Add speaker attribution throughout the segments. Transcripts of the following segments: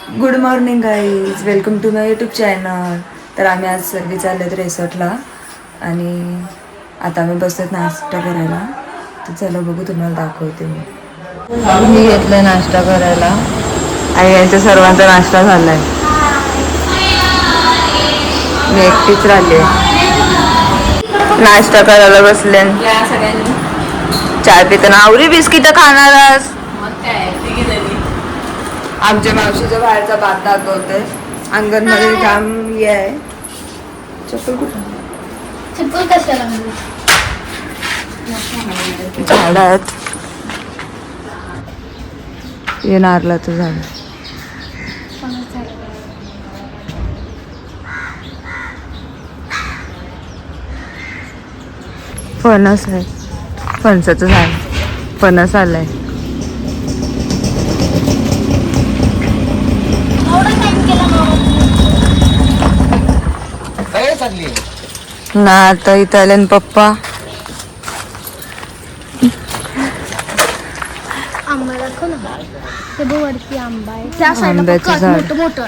Speaker 1: Good morning guys, welcome to my YouTube channel. तर आम्ही आज सर्व चाललेत रिसॉर्टला आणि आता आम्ही बसतोत नाश्ता करायला. तर चला बघू, तुम्हाला दाखवते. मी घेतलं नाश्ता करायला आणि यांच्या सर्वांचा नाश्ता झालाय. मी एकटीच राहिली. नाश्ता करायला बसले. चाय पिताना आवरी बिस्किट खाणारच. आमच्या मावशीच्या बाहेरचा भात दाखवते. अंगणमध्ये काम हे आहे. चप्पल कुठं?
Speaker 2: चप्पल कशाला?
Speaker 1: झाड आहेत. हे नारळाचं झाड. फणस आहे. फणसाचं झाड. फणस आलाय. ना आता इथं आले ना पप्पा.
Speaker 2: आंबा दाखव ना. ते बघ वरती आंबा आहे. त्या साईडला
Speaker 1: आंब्याचं झाड.
Speaker 2: मोठं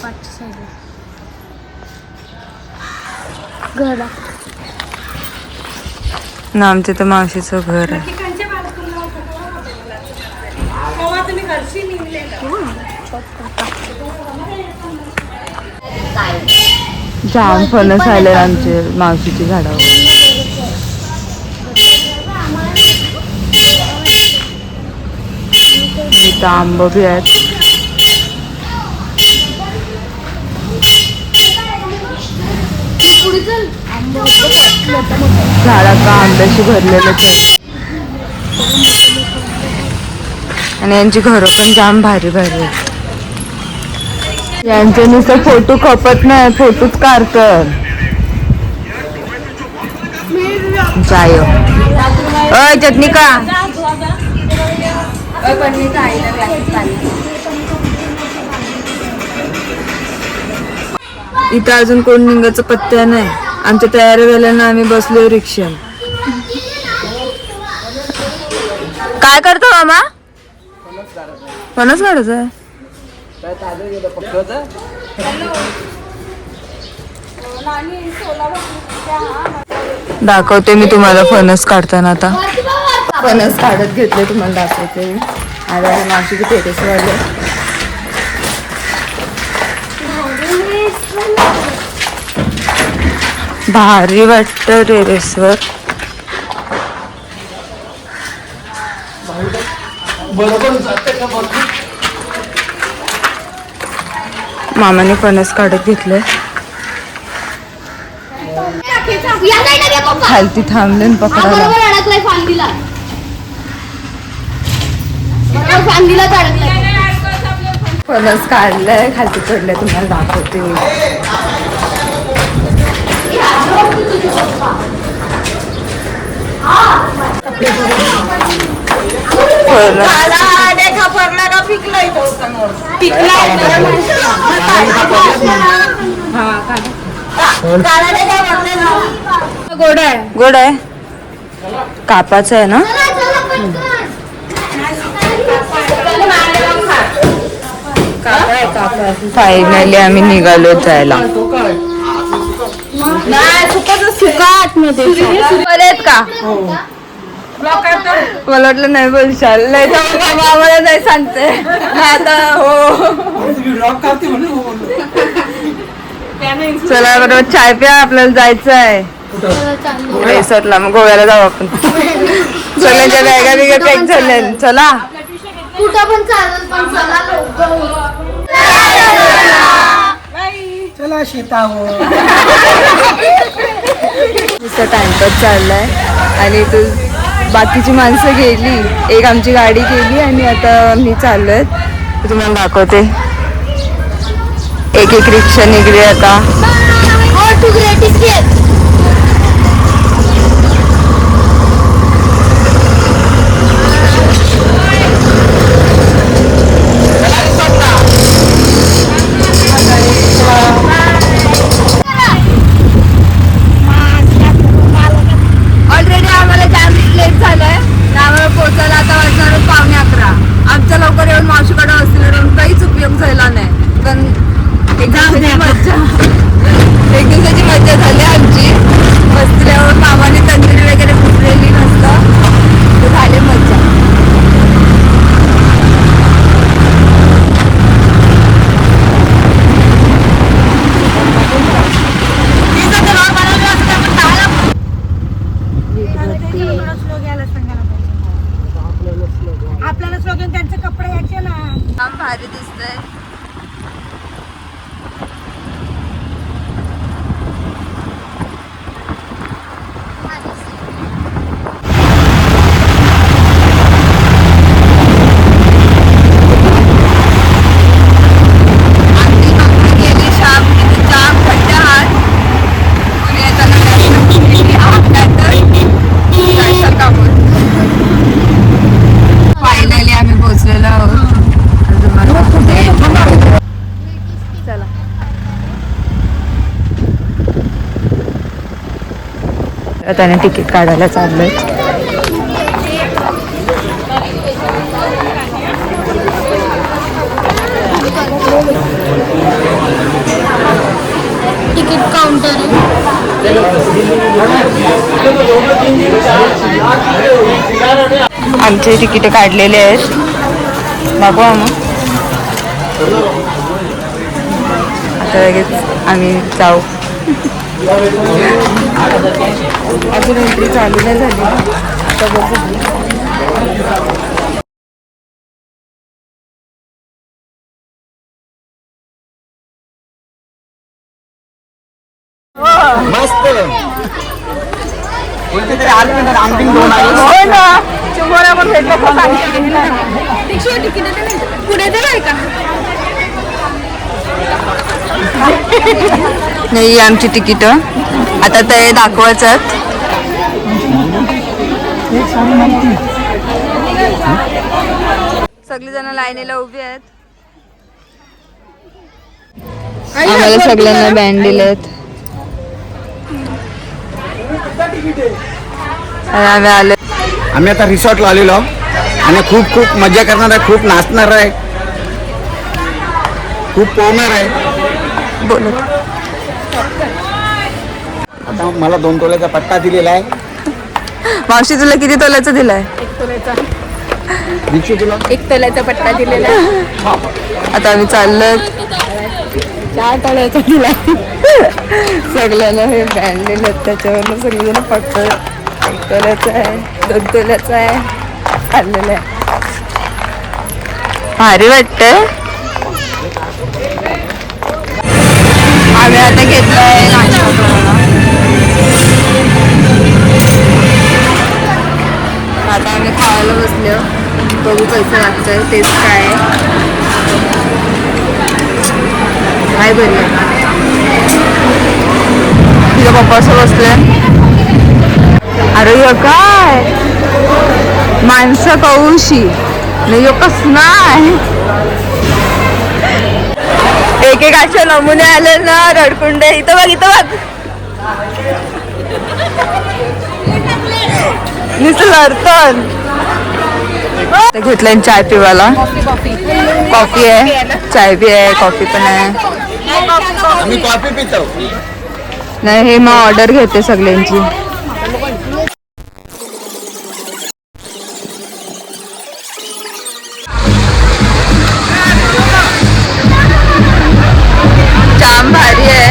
Speaker 2: पाठच्या साईडला घर आहे.
Speaker 1: ना आमच्या तर मावशीचं घर आहे. जाम फणस आले आमचे मावशीच्या झाडावर. इथं आंब बी आहेत. झाडाचा आंब्याशी भरलेलं आहे. आणि यांची घरं पण जाम भारी भारी आहेत. यांचे नुसतं फोटो खपत नाही, फोटोच काढतात. जाय चटणी का इथं अजून कोण निघायचं पत्त्या नाही. आमच्या तयारी झाल्यानं आम्ही बसलो रिक्षा. काय करतो मामा? फणस काढायचं आहे. दाखवते मी तुम्हाला फणस काढताना. आता फणस काढत घेतले, तुम्हाला दाखवते. आता मावशीचे टेरेस वाले भारी वाटत टेरेसवर. मामाने फणस काढत घेतले. खालती थांबले पकडायला. फणस काढलंय, खालती पडलंय, तुम्हाला दाखवते. गोड आहे. कापाचं आहे ना. फायनली आम्ही निघालो जायला. का मला वाटलं नाही बोलशाल. आम्हाला नाही सांगते आता. हो चला बरोबर चाय प्या, आपल्याला जायचं आहे रिसॉर्टला. मग गोव्याला जाऊ आपण. सगळ्यांच्या बॅगा बिगा पॅक झाल्या. चला
Speaker 2: कुठं पण चालेल, पण
Speaker 3: चला शेतावर.
Speaker 1: टाइमपास चाललाय आणि तू बाकीची माणसं गेली. एक आमची गाडी गेली आणि आता मी चाललोय. तुम्हाला दाखवते. एक एक रिक्षा निघली आता. ऑलरेडी आम्हाला जाम लेट झालंय. आम्हाला पोहोचायला आता वाजणार 11:15. आमच्या लवकर येऊन मावशीकडे असतील काहीच भारी दिसतंय. फायनली आम्ही पोहोचलेलो आहोत. चला त्याने तिकीट काढायला चाललोय.
Speaker 2: तिकीट काउंटर
Speaker 1: आमचे तिकीट काढलेले आहेत. दाखवा मग. आता लगेच आम्ही जाऊ. अजून एंट्री चालू नाही झाली. आता बघू.
Speaker 3: मस्त
Speaker 1: नाही आमची तिकीट आता ते दाखवायचं. सगळी जण लाईनीला उभी आहेत. आम्हाला सगळ्यांना बँड दिलेत. आम्ही आलो.
Speaker 3: आम्ही आता रिसॉर्टला आलेलो आणि खूप खूप मजा करणार आहे, खूप नाचणार आहे, खूप पोहणार आहे.
Speaker 1: बोल.
Speaker 3: आता मला 2 तोल्याचा पट्टा दिलेला आहे.
Speaker 1: मावशी तुला किती तोल्याचा दिलाय?
Speaker 3: दीक्षू तुला
Speaker 2: 1 तोल्याचा पट्टा दिलेला.
Speaker 1: आता आम्ही चाललो.
Speaker 2: 4 तोल्याचा दिला.
Speaker 1: सगळ्यांना हे बँड दिलेत. त्याच्यावरनं सगळेजण फक्त 1 तोल्याचा आहे, 2 तोल्याचा आहे चाललेलं आहे. भारी वाटतंय. आम्ही आता घेतलाय नाश्ता. आता आम्ही खायला बसलो. बघू कसं लागतंय. टेस्ट काय आहे. काय बरी तिच्या पप्पासोबत बसले. अरे हे काय माणसं कौशी नाही कसं. एक एक असे नमुने आले ना रडकुंडे. इथं बघ इथं बघ. लढतं. घेतलं चाय पिवायला. कॉफी आहे, चाय बी आहे, कॉफी पण आहे.
Speaker 3: आम्ही कॉफी पितो.
Speaker 1: नाही हे मग ऑर्डर घेते सगळ्यांची. जाम भारी आहे.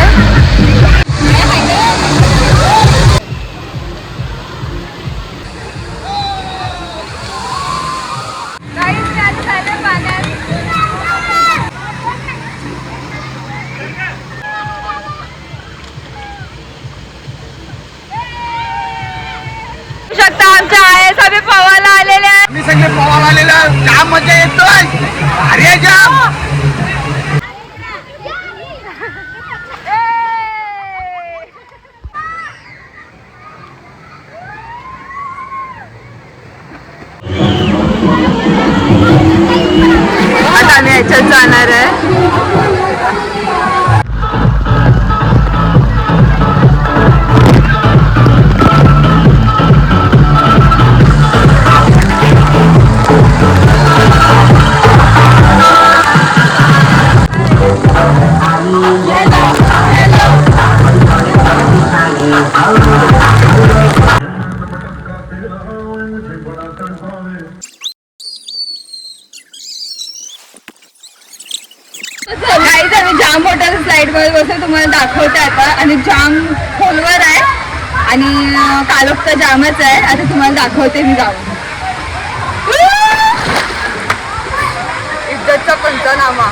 Speaker 1: शकता आमच्या आहे सगळे पवायला आलेले आहे.
Speaker 3: आम्ही सगळे पोहायला आलेलो. जाम मजा येतोय. अरे जाम.
Speaker 1: आता आम्ही याच्यात जाणार आहे. जाम मोठ्या स्लाइड वर बसून तुम्हाला दाखवते आता. आणि जाम खोलवर आहे आणि कालोख तर जामच आहे. आता तुम्हाला दाखवते मी जाऊन. इज्जतचा पंच झालो नामा